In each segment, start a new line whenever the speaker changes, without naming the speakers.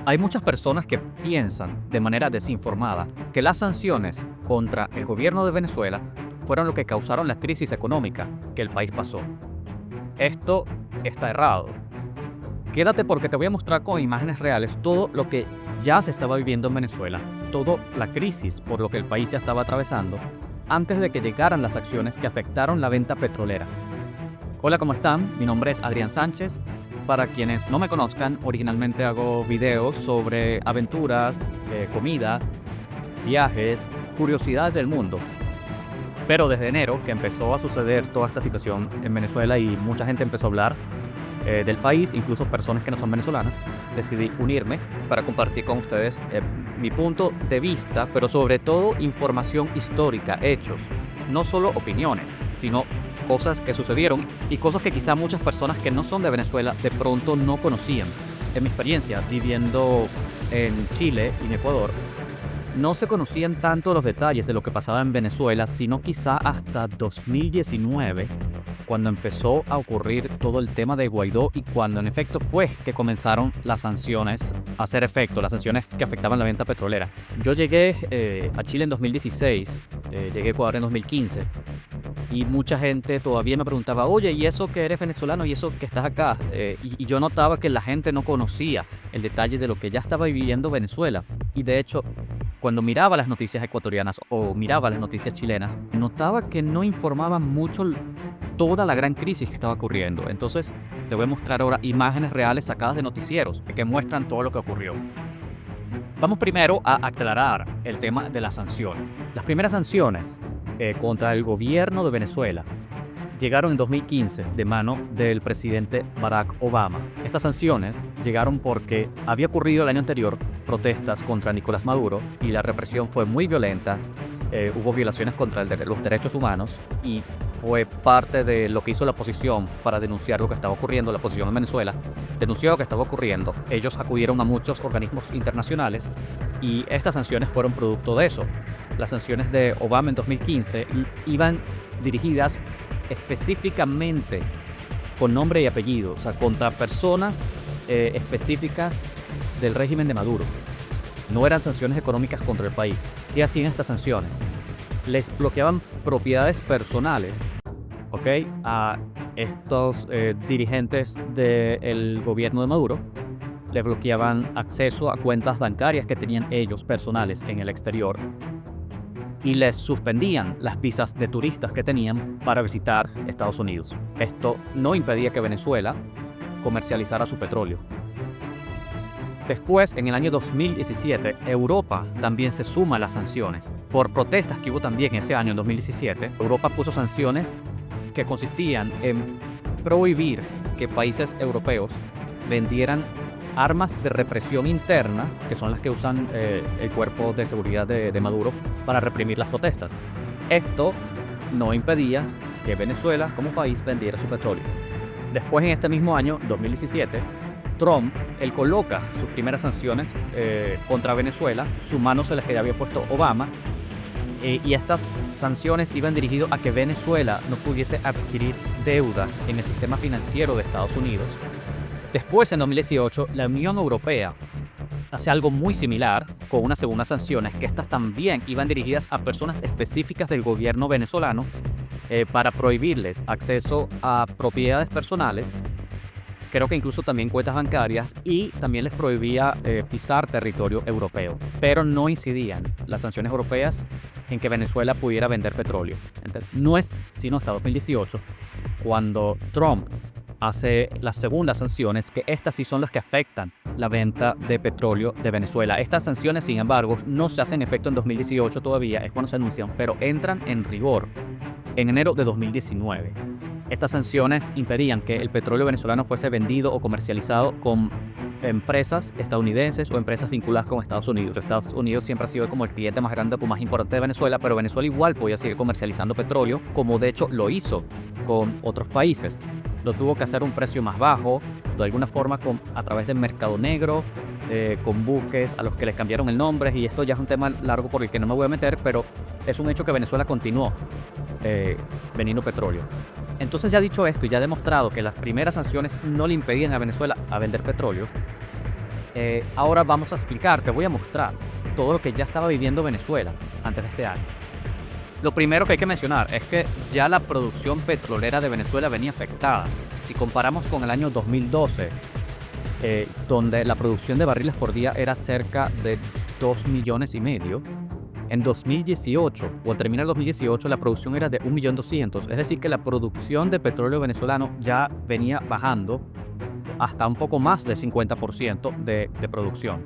Hay muchas personas que piensan de manera desinformada que las sanciones contra el gobierno de Venezuela fueron lo que causaron la crisis económica que el país pasó. Esto está errado. Quédate porque te voy a mostrar con imágenes reales todo lo que ya se estaba viviendo en Venezuela, toda la crisis por lo que el país ya estaba atravesando, antes de que llegaran las acciones que afectaron la venta petrolera. Hola, ¿cómo están? Mi nombre es Adrián Sánchez. Para quienes no me conozcan, originalmente hago videos sobre aventuras, comida, viajes, curiosidades del mundo. Pero desde enero, que empezó a suceder toda esta situación en Venezuela y mucha gente empezó a hablar del país, incluso personas que no son venezolanas, decidí unirme para compartir con ustedes mi punto de vista, pero sobre todo información histórica, hechos, no solo opiniones, sino cosas que sucedieron y cosas que quizá muchas personas que no son de Venezuela de pronto no conocían. En mi experiencia viviendo en Chile y en Ecuador, no se conocían tanto los detalles de lo que pasaba en Venezuela, sino quizá hasta 2019, cuando empezó a ocurrir todo el tema de Guaidó y cuando en efecto fue que comenzaron las sanciones a hacer efecto, las sanciones que afectaban la venta petrolera. Yo llegué a Chile en 2016, llegué a Ecuador en 2015 y mucha gente todavía me preguntaba, oye, ¿y eso que eres venezolano y eso que estás acá? Y yo notaba que la gente no conocía el detalle de lo que ya estaba viviendo Venezuela y de hecho, cuando miraba las noticias ecuatorianas o miraba las noticias chilenas, notaba que no informaban mucho toda la gran crisis que estaba ocurriendo. Entonces, te voy a mostrar ahora imágenes reales sacadas de noticieros que muestran todo lo que ocurrió. Vamos primero a aclarar el tema de las sanciones. Las primeras sanciones contra el gobierno de Venezuela llegaron en 2015 de mano del presidente Barack Obama. Estas sanciones llegaron porque había ocurrido el año anterior protestas contra Nicolás Maduro y la represión fue muy violenta, hubo violaciones contra los derechos humanos y fue parte de lo que hizo la oposición para denunciar lo que estaba ocurriendo. La oposición en Venezuela denunció lo que estaba ocurriendo. Ellos acudieron a muchos organismos internacionales y estas sanciones fueron producto de eso. Las sanciones de Obama en 2015 iban dirigidas específicamente con nombre y apellido, o sea, contra personas específicas del régimen de Maduro. No eran sanciones económicas contra el país. ¿Qué hacían estas sanciones? Les bloqueaban propiedades personales, ¿ok?, a estos dirigentes del gobierno de Maduro. Les bloqueaban acceso a cuentas bancarias que tenían ellos personales en el exterior y les suspendían las visas de turistas que tenían para visitar Estados Unidos. Esto no impedía que Venezuela comercializara su petróleo. Después, en el año 2017, Europa también se suma a las sanciones. Por protestas que hubo también ese año, en 2017, Europa puso sanciones que consistían en prohibir que países europeos vendieran armas de represión interna, que son las que usan el cuerpo de seguridad de Maduro para reprimir las protestas. Esto no impedía que Venezuela como país vendiera su petróleo. Después, en este mismo año, 2017, Trump, él coloca sus primeras sanciones contra Venezuela, su mano se las que ya había puesto Obama, y estas sanciones iban dirigidas a que Venezuela no pudiese adquirir deuda en el sistema financiero de Estados Unidos. Después, en 2018, la Unión Europea hace algo muy similar con unas segundas sanciones, que estas también iban dirigidas a personas específicas del gobierno venezolano para prohibirles acceso a propiedades personales, creo que incluso también cuentas bancarias, y también les prohibía pisar territorio europeo. Pero no incidían las sanciones europeas en que Venezuela pudiera vender petróleo. No es sino hasta 2018 cuando Trump hace las segundas sanciones, que estas sí son las que afectan la venta de petróleo de Venezuela. Estas sanciones, sin embargo, no se hacen efecto en 2018 todavía, es cuando se anuncian, pero entran en rigor en enero de 2019. Estas sanciones impedían que el petróleo venezolano fuese vendido o comercializado con empresas estadounidenses o empresas vinculadas con Estados Unidos. Estados Unidos siempre ha sido como el cliente más grande o más importante de Venezuela, pero Venezuela igual podía seguir comercializando petróleo, como de hecho lo hizo con otros países. Lo tuvo que hacer a un precio más bajo, de alguna forma a través del mercado negro, con buques a los que les cambiaron el nombre, y esto ya es un tema largo por el que no me voy a meter, pero es un hecho que Venezuela continuó vendiendo petróleo. Entonces, ya dicho esto y ya demostrado que las primeras sanciones no le impedían a Venezuela a vender petróleo, Ahora vamos a explicar, te voy a mostrar todo lo que ya estaba viviendo Venezuela antes de este año. Lo primero que hay que mencionar es que ya la producción petrolera de Venezuela venía afectada. Si comparamos con el año 2012, donde la producción de barriles por día era cerca de 2,5 millones, en 2018, o al terminar 2018, la producción era de 1,200,000. Es decir, que la producción de petróleo venezolano ya venía bajando hasta un poco más del 50% de producción.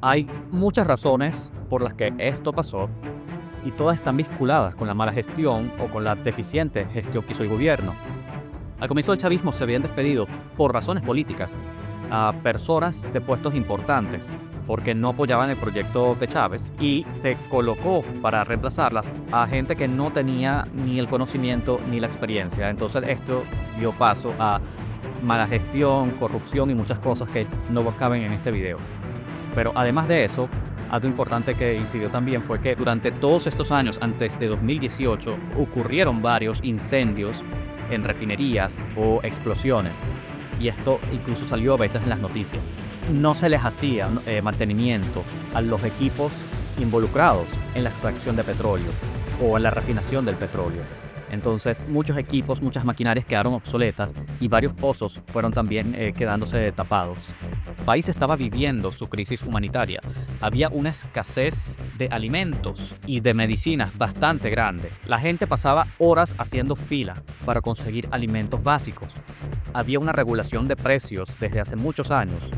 Hay muchas razones por las que esto pasó y todas están vinculadas con la mala gestión o con la deficiente gestión que hizo el gobierno. Al comienzo del chavismo se habían despedido por razones políticas a personas de puestos importantes porque no apoyaban el proyecto de Chávez, y se colocó para reemplazarlas a gente que no tenía ni el conocimiento ni la experiencia. Entonces esto dio paso a mala gestión, corrupción y muchas cosas que no caben en este video. Pero además de eso, algo importante que incidió también fue que durante todos estos años antes de 2018 ocurrieron varios incendios en refinerías o explosiones, y esto incluso salió a veces en las noticias. No se les hacía mantenimiento a los equipos involucrados en la extracción de petróleo o en la refinación del petróleo. Entonces muchos equipos, muchas maquinarias quedaron obsoletas y varios pozos fueron también quedándose tapados. El país estaba viviendo su crisis humanitaria. Había una escasez de alimentos y de medicinas bastante grande. La gente pasaba horas haciendo fila para conseguir alimentos básicos. Había una regulación de precios desde hace muchos años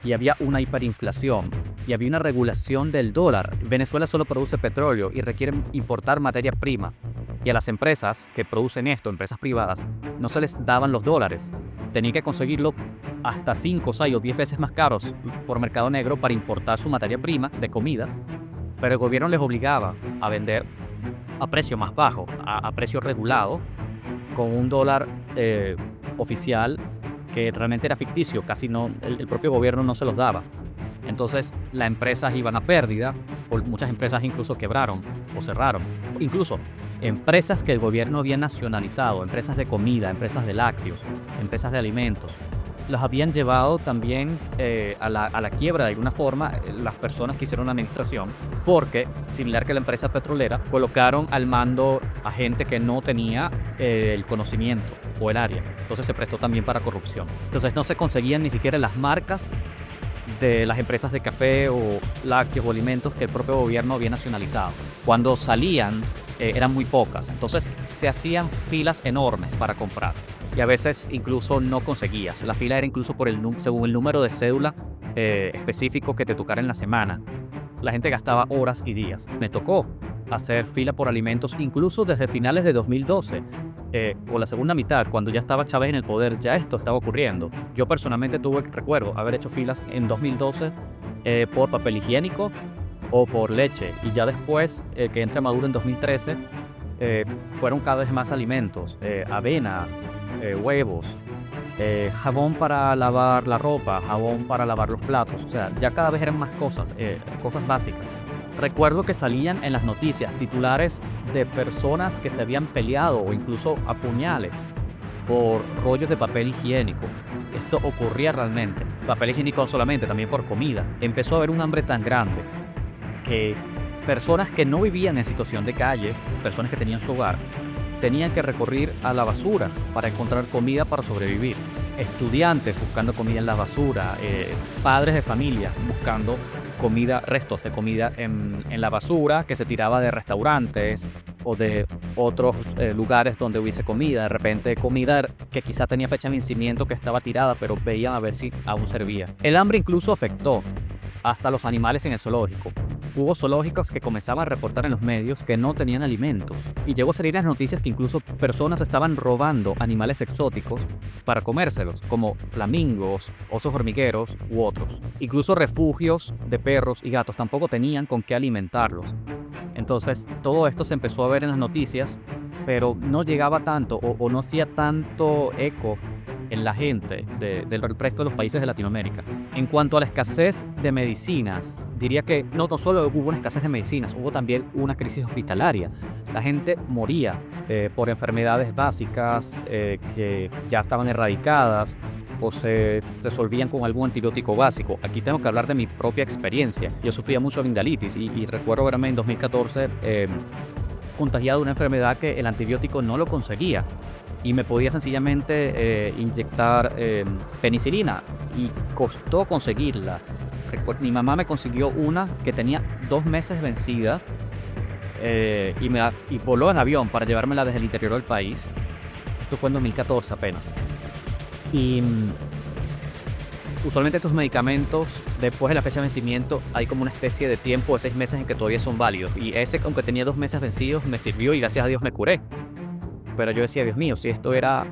y había una hiperinflación y había una regulación del dólar. Venezuela solo produce petróleo y requiere importar materia prima. Y a las empresas que producen esto, empresas privadas, no se les daban los dólares. Tenían que conseguirlo hasta 5, 6 o 10 veces más caros por mercado negro para importar su materia prima de comida. Pero el gobierno les obligaba a vender a precio más bajo, a precio regulado, con un dólar oficial que realmente era ficticio. Casi no, el propio gobierno no se los daba. Entonces las empresas iban a pérdida, muchas empresas incluso quebraron o cerraron. Incluso empresas que el gobierno había nacionalizado, empresas de comida, empresas de lácteos, empresas de alimentos, las habían llevado también a la quiebra de alguna forma las personas que hicieron la administración, porque, similar que la empresa petrolera, colocaron al mando a gente que no tenía el conocimiento o el área. Entonces se prestó también para corrupción. Entonces no se conseguían ni siquiera las marcas de las empresas de café o lácteos o alimentos que el propio gobierno había nacionalizado. Cuando salían eran muy pocas, entonces se hacían filas enormes para comprar y a veces incluso no conseguías. La fila era incluso según el número de cédula específico que te tocara en la semana. La gente gastaba horas y días. Me tocó hacer fila por alimentos incluso desde finales de 2012 o la segunda mitad, cuando ya estaba Chávez en el poder. Ya esto estaba ocurriendo. Yo personalmente recuerdo haber hecho filas en 2012 por papel higiénico o por leche, y ya después que entra Maduro en 2013 fueron cada vez más alimentos, avena, huevos, jabón para lavar la ropa, jabón para lavar los platos. O sea, ya cada vez eran más cosas básicas. Recuerdo que salían en las noticias titulares de personas que se habían peleado o incluso a puñales por rollos de papel higiénico. Esto ocurría realmente. Papel higiénico solamente, también por comida. Empezó a haber un hambre tan grande que personas que no vivían en situación de calle, personas que tenían su hogar, tenían que recurrir a la basura para encontrar comida para sobrevivir. Estudiantes buscando comida en la basura, padres de familia buscando restos de comida en la basura que se tiraba de restaurantes o de otros lugares donde hubiese comida. De repente comida que quizá tenía fecha de vencimiento, que estaba tirada, pero veían a ver si aún servía. El hambre incluso afectó hasta los animales en el zoológico. Hubo zoológicos que comenzaban a reportar en los medios que no tenían alimentos, y llegó a salir en las noticias que incluso personas estaban robando animales exóticos para comérselos, como flamingos, osos hormigueros u otros. Incluso refugios de perros y gatos tampoco tenían con qué alimentarlos. Entonces todo esto se empezó a ver en las noticias, pero no llegaba tanto o no hacía tanto eco en la gente del resto de los países de Latinoamérica. En cuanto a la escasez de medicinas, diría que no solo hubo una escasez de medicinas, hubo también una crisis hospitalaria. La gente moría por enfermedades básicas que ya estaban erradicadas, o se resolvían con algún antibiótico básico. Aquí tengo que hablar de mi propia experiencia. Yo sufría mucho amigdalitis y recuerdo verme en 2014 contagiado de una enfermedad que el antibiótico no lo conseguía y me podía sencillamente inyectar penicilina y costó conseguirla. Mi mamá me consiguió una que tenía 2 meses vencida y voló en avión para llevármela desde el interior del país. Esto fue en 2014 apenas. Y usualmente estos medicamentos, después de la fecha de vencimiento, hay como una especie de tiempo de 6 meses en que todavía son válidos. Y ese, aunque tenía 2 meses vencidos, me sirvió y gracias a Dios me curé. Pero yo decía, Dios mío, si esto era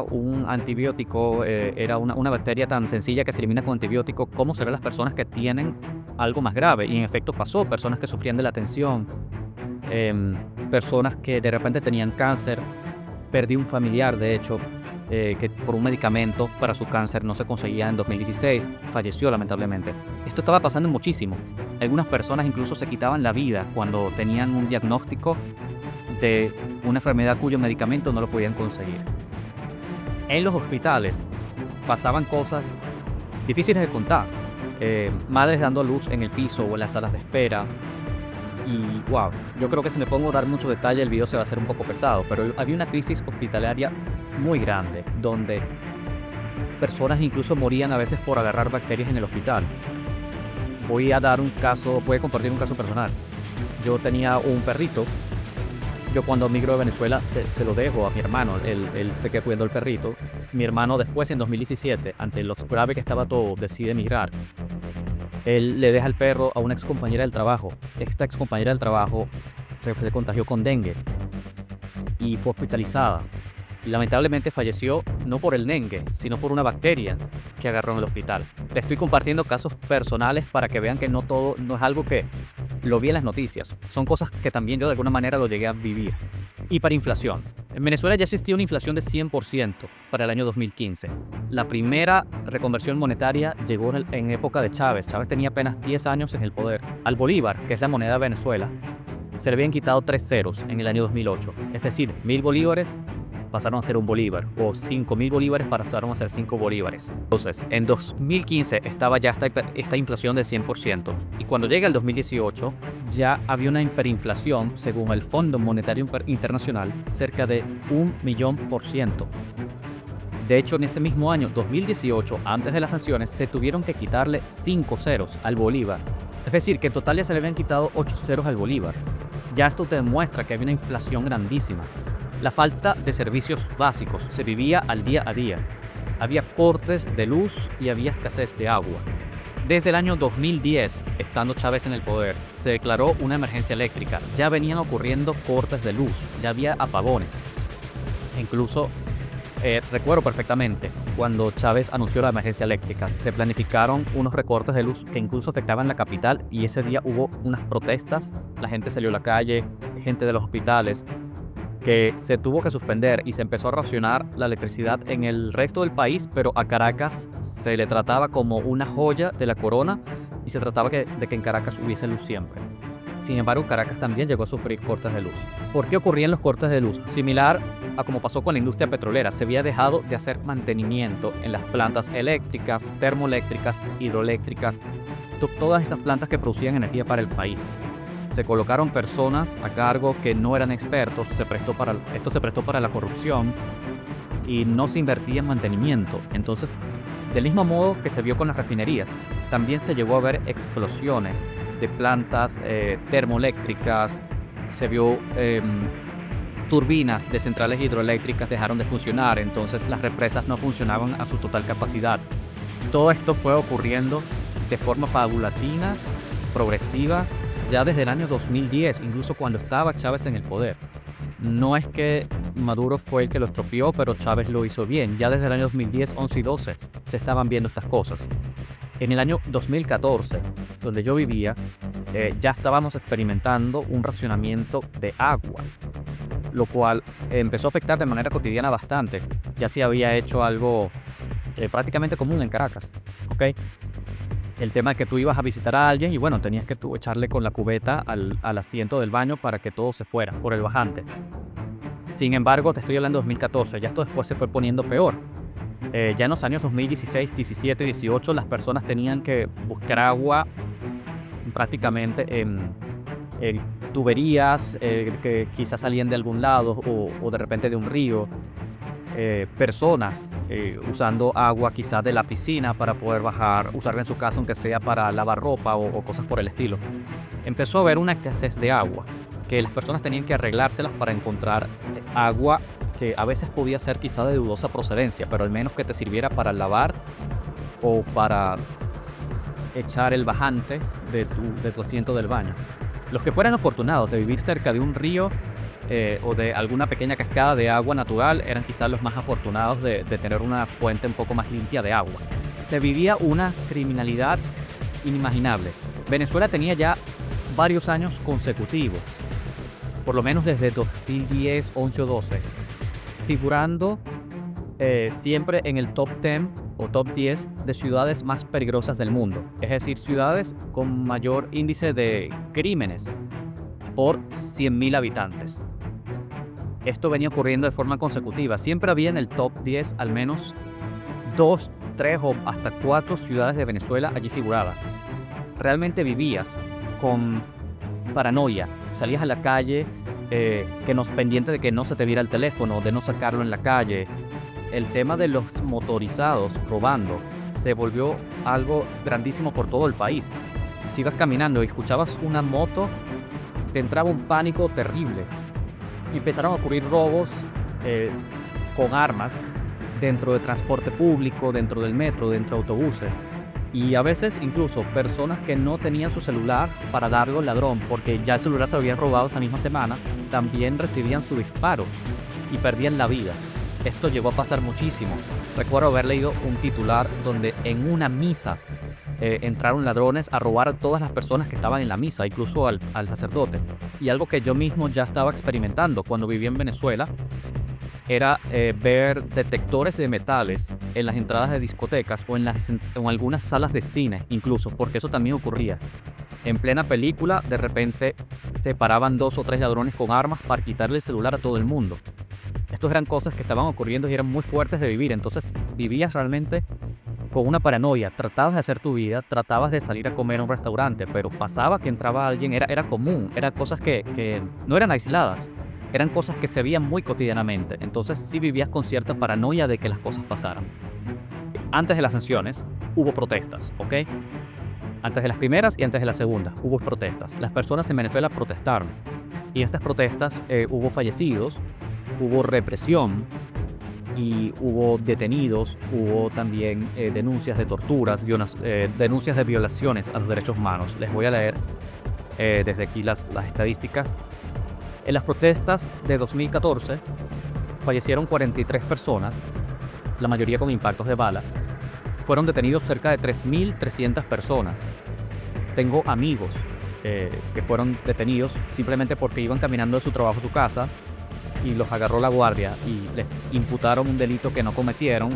un antibiótico, era una bacteria tan sencilla que se elimina con antibiótico, ¿cómo serán las personas que tienen algo más grave? Y en efecto pasó, personas que sufrían de la tensión, personas que de repente tenían cáncer. Perdí un familiar, de hecho, que por un medicamento para su cáncer no se conseguía en 2016, falleció lamentablemente. Esto estaba pasando muchísimo. Algunas personas incluso se quitaban la vida cuando tenían un diagnóstico de una enfermedad cuyo medicamento no lo podían conseguir. En los hospitales pasaban cosas difíciles de contar. Madres dando a luz en el piso o en las salas de espera. Y wow, yo creo que si me pongo a dar mucho detalle el video se va a hacer un poco pesado, pero había una crisis hospitalaria muy grande, donde personas incluso morían a veces por agarrar bacterias en el hospital. Voy a compartir un caso personal. Yo tenía un perrito. Yo cuando migro de Venezuela se lo dejo a mi hermano, él se queda cuidando el perrito. Mi hermano después, en 2017, ante lo grave que estaba todo, decide emigrar. Él le deja el perro a una excompañera del trabajo. Esta excompañera del trabajo se contagió con dengue y fue hospitalizada. Y lamentablemente falleció no por el dengue, sino por una bacteria que agarró en el hospital. Le estoy compartiendo casos personales para que vean que no es algo que lo vi en las noticias. Son cosas que también yo de alguna manera lo llegué a vivir. Hiperinflación. En Venezuela ya existía una inflación de 100% para el año 2015. La primera reconversión monetaria llegó en época de Chávez. Chávez tenía apenas 10 años en el poder. Al bolívar, que es la moneda de Venezuela, se le habían quitado 3 ceros en el año 2008. Es decir, 1000 bolívares pasaron a ser un bolívar, o 5000 bolívares pasaron a ser 5 bolívares. Entonces, en 2015 estaba ya esta inflación del 100%, y cuando llega el 2018 ya había una hiperinflación, según el Fondo Monetario Internacional, cerca de 1.000.000%. De hecho, en ese mismo año, 2018, antes de las sanciones, se tuvieron que quitarle 5 ceros al bolívar. Es decir, que en total ya se le habían quitado 8 ceros al bolívar. Ya esto te demuestra que había una inflación grandísima. La falta de servicios básicos se vivía al día a día. Había cortes de luz y había escasez de agua. Desde el año 2010, estando Chávez en el poder, se declaró una emergencia eléctrica. Ya venían ocurriendo cortes de luz, ya había apagones. E incluso, recuerdo perfectamente, cuando Chávez anunció la emergencia eléctrica, se planificaron unos recortes de luz que incluso afectaban la capital, y ese día hubo unas protestas, la gente salió a la calle, gente de los hospitales, que se tuvo que suspender y se empezó a racionar la electricidad en el resto del país, pero a Caracas se le trataba como una joya de la corona y se trataba de que en Caracas hubiese luz siempre. Sin embargo, Caracas también llegó a sufrir cortes de luz. ¿Por qué ocurrían los cortes de luz? Similar a como pasó con la industria petrolera, se había dejado de hacer mantenimiento en las plantas eléctricas, termoeléctricas, hidroeléctricas, todas estas plantas que producían energía para el país. Se colocaron personas a cargo que no eran expertos, esto se prestó para la corrupción y no se invertía en mantenimiento. Entonces, del mismo modo que se vio con las refinerías, también se llegó a ver explosiones de plantas termoeléctricas, se vio turbinas de centrales hidroeléctricas dejaron de funcionar, entonces las represas no funcionaban a su total capacidad. Todo esto fue ocurriendo de forma paulatina, progresiva, ya desde el año 2010, incluso cuando estaba Chávez en el poder. No es que Maduro fue el que lo estropeó, pero Chávez lo hizo bien. Ya desde el año 2010, 11 y 12 se estaban viendo estas cosas. En el año 2014, donde yo vivía, ya estábamos experimentando un racionamiento de agua, lo cual empezó a afectar de manera cotidiana bastante. Ya se había hecho algo prácticamente común en Caracas, ¿ok? El tema es que tú ibas a visitar a alguien y bueno, tenías que tú echarle con la cubeta al asiento del baño para que todo se fuera por el bajante. Sin embargo, te estoy hablando de 2014, ya esto después se fue poniendo peor. Ya en los años 2016, 17, 18, las personas tenían que buscar agua prácticamente en tuberías que quizás salían de algún lado o de repente de un río. Personas usando agua quizás de la piscina para poder bajar, usarla en su casa aunque sea para lavar ropa o cosas por el estilo. Empezó a haber una escasez de agua, que las personas tenían que arreglárselas para encontrar agua que a veces podía ser quizá de dudosa procedencia, pero al menos que te sirviera para lavar o para echar el bajante de tu asiento del baño. Los que fueran afortunados de vivir cerca de un río o de alguna pequeña cascada de agua natural eran quizás los más afortunados de tener una fuente un poco más limpia de agua. Se vivía una criminalidad inimaginable. Venezuela tenía ya varios años consecutivos, por lo menos desde 2010, 11 o 12, figurando siempre en el top 10 o top 10 de ciudades más peligrosas del mundo. Es decir, ciudades con mayor índice de crímenes por 100.000 habitantes. Esto venía ocurriendo de forma consecutiva. Siempre había en el top 10 al menos 2, 3 o hasta 4 ciudades de Venezuela allí figuradas. Realmente vivías con paranoia. Salías a la calle pendiente de que no se te viera el teléfono, de no sacarlo en la calle. El tema de los motorizados robando se volvió algo grandísimo por todo el país. Si ibas caminando y escuchabas una moto, te entraba un pánico terrible. Empezaron a ocurrir robos con armas dentro de transporte público, dentro del metro, dentro de autobuses. Y a veces incluso personas que no tenían su celular para darlo al ladrón, porque ya el celular se lo habían robado esa misma semana, también recibían su disparo y perdían la vida. Esto llegó a pasar muchísimo. Recuerdo haber leído un titular donde en una misa entraron ladrones a robar a todas las personas que estaban en la misa, incluso al sacerdote. Y algo que yo mismo ya estaba experimentando cuando vivía en Venezuela era ver detectores de metales en las entradas de discotecas o en algunas salas de cine incluso, porque eso también ocurría. En plena película, de repente se paraban 2 o 3 ladrones con armas para quitarle el celular a todo el mundo. Estas eran cosas que estaban ocurriendo y eran muy fuertes de vivir, entonces vivías realmente con una paranoia. Tratabas de hacer tu vida, tratabas de salir a comer a un restaurante, pero pasaba que entraba alguien, era común, eran cosas que no eran aisladas. Eran cosas que se veían muy cotidianamente, entonces sí vivías con cierta paranoia de que las cosas pasaran. Antes de las sanciones hubo protestas, ¿ok? Antes de las primeras y antes de las segundas hubo protestas. Las personas en Venezuela protestaron y en estas protestas hubo fallecidos, hubo represión y hubo detenidos, hubo también denuncias de torturas, denuncias de violaciones a los derechos humanos. Les voy a leer desde aquí las estadísticas. En las protestas de 2014 fallecieron 43 personas, la mayoría con impactos de bala. Fueron detenidos cerca de 3.300 personas. Tengo amigos que fueron detenidos simplemente porque iban caminando de su trabajo a su casa y los agarró la guardia y les imputaron un delito que no cometieron,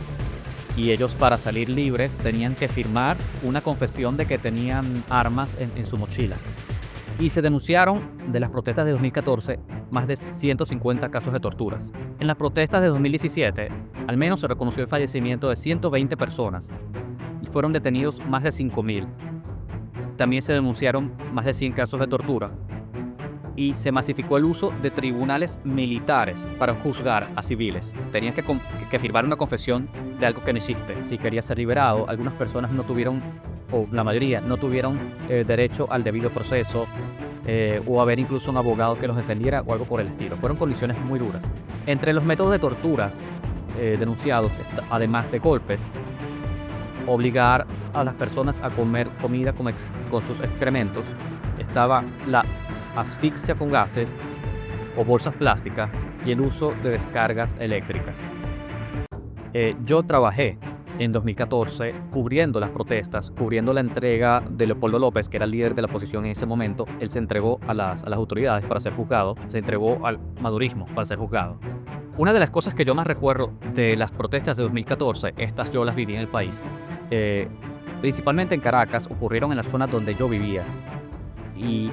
y ellos, para salir libres, tenían que firmar una confesión de que tenían armas en su mochila. Y se denunciaron de las protestas de 2014 más de 150 casos de torturas. En las protestas de 2017, al menos se reconoció el fallecimiento de 120 personas y fueron detenidos más de 5.000. También se denunciaron más de 100 casos de tortura y se masificó el uso de tribunales militares para juzgar a civiles. Tenías que firmar una confesión de algo que no hiciste. Si querías ser liberado, algunas personas no tuvieron, o la mayoría, no tuvieron derecho al debido proceso o haber incluso un abogado que los defendiera o algo por el estilo. Fueron condiciones muy duras. Entre los métodos de torturas denunciados, además de golpes, obligar a las personas a comer comida con sus excrementos, estaba la asfixia con gases o bolsas plásticas y el uso de descargas eléctricas. Yo trabajé en 2014 cubriendo las protestas, cubriendo la entrega de Leopoldo López, que era el líder de la oposición en ese momento. Él se entregó a las autoridades para ser juzgado, se entregó al madurismo para ser juzgado. Una de las cosas que yo más recuerdo de las protestas de 2014, estas yo las viví en el país, principalmente en Caracas, ocurrieron en la zona donde yo vivía. Y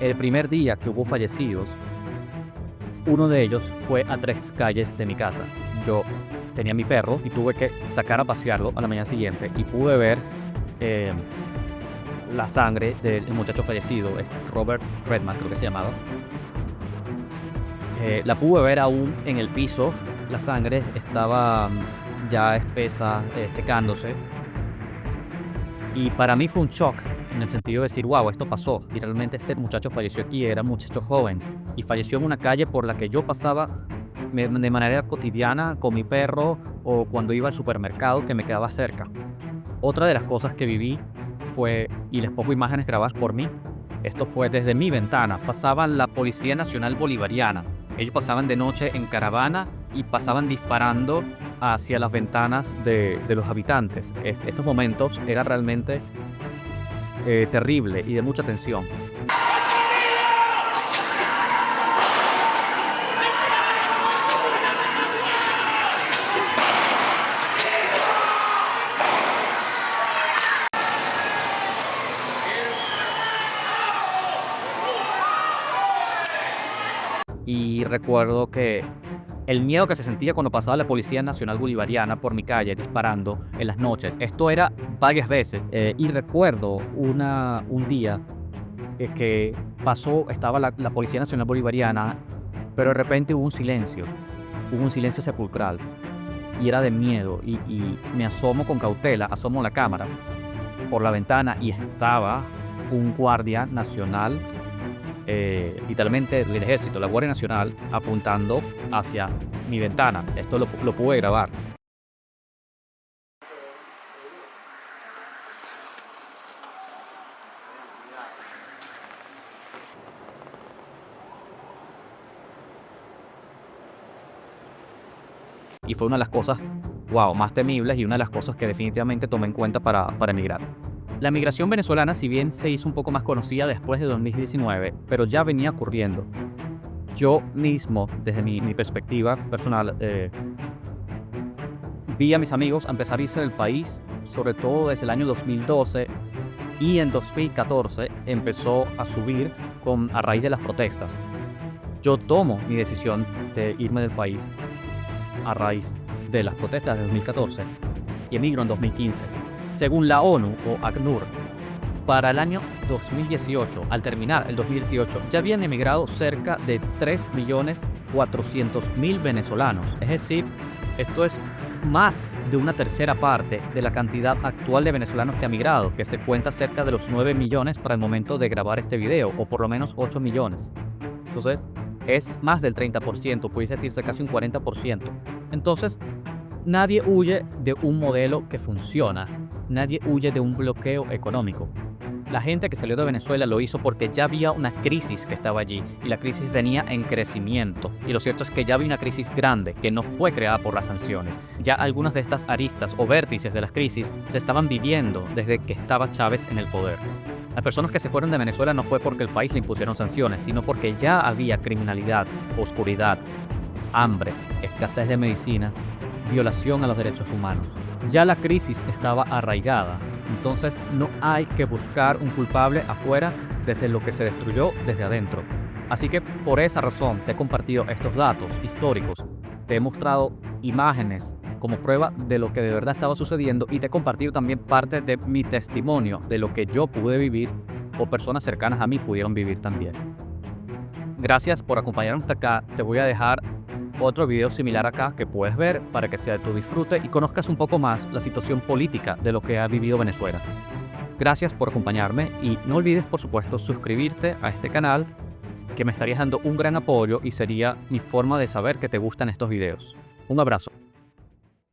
el primer día que hubo fallecidos, Uno de ellos fue a 3 calles de mi casa. Yo tenía mi perro y tuve que sacar a pasearlo a la mañana siguiente y pude ver eh, la sangre del muchacho fallecido, Robert Redman, creo que se llamaba. La pude ver aún en el piso. La sangre estaba ya espesa, secándose. Y para mí fue un shock, en el sentido de decir, wow, esto pasó. Y realmente este muchacho falleció aquí, era un muchacho joven. Y falleció en una calle por la que yo pasaba de manera cotidiana con mi perro o cuando iba al supermercado que me quedaba cerca. Otra de las cosas que viví fue, y les pongo imágenes grabadas por mí, esto fue desde mi ventana. Pasaban la Policía Nacional Bolivariana. Ellos pasaban de noche en caravana y pasaban disparando hacia las ventanas de los habitantes. Estos momentos era realmente terrible y de mucha tensión. Y recuerdo que el miedo que se sentía cuando pasaba la Policía Nacional Bolivariana por mi calle disparando en las noches. Esto era varias veces. Y recuerdo un día que pasó, estaba la Policía Nacional Bolivariana, pero de repente hubo un silencio sepulcral. Y era de miedo. Y me asomo con cautela, asomo la cámara por la ventana y estaba un guardia nacional, literalmente del ejército, la Guardia Nacional, apuntando hacia mi ventana. Esto lo pude grabar. Y fue una de las cosas, wow, más temibles y una de las cosas que definitivamente tomé en cuenta para emigrar. La migración venezolana, si bien se hizo un poco más conocida después de 2019, pero ya venía ocurriendo. Yo mismo, desde mi perspectiva personal, vi a mis amigos empezar a irse del país, sobre todo desde el año 2012, y en 2014 empezó a subir a raíz de las protestas. Yo tomo mi decisión de irme del país a raíz de las protestas de 2014 y emigro en 2015. Según la ONU o ACNUR, para el año 2018, al terminar el 2018, ya habían emigrado cerca de 3.400.000 venezolanos. Es decir, esto es más de una tercera parte de la cantidad actual de venezolanos que ha migrado, que se cuenta cerca de los 9 millones para el momento de grabar este video, o por lo menos 8 millones. Entonces, es más del 30%, pudiese decirse casi un 40%. Entonces, nadie huye de un modelo que funciona. Nadie huye de un bloqueo económico. La gente que salió de Venezuela lo hizo porque ya había una crisis que estaba allí y la crisis venía en crecimiento. Y lo cierto es que ya había una crisis grande que no fue creada por las sanciones. Ya algunas de estas aristas o vértices de las crisis se estaban viviendo desde que estaba Chávez en el poder. Las personas que se fueron de Venezuela no fue porque el país le impusieron sanciones, sino porque ya había criminalidad, oscuridad, hambre, escasez de medicinas, violación a los derechos humanos. Ya la crisis estaba arraigada, entonces no hay que buscar un culpable afuera desde lo que se destruyó desde adentro. Así que por esa razón te he compartido estos datos históricos, te he mostrado imágenes como prueba de lo que de verdad estaba sucediendo y te he compartido también parte de mi testimonio de lo que yo pude vivir o personas cercanas a mí pudieron vivir también. Gracias por acompañarme hasta acá. Te voy a dejar otro video similar acá que puedes ver para que sea de tu disfrute y conozcas un poco más la situación política de lo que ha vivido Venezuela. Gracias por acompañarme y no olvides, por supuesto, suscribirte a este canal, que me estarías dando un gran apoyo y sería mi forma de saber que te gustan estos videos. Un abrazo.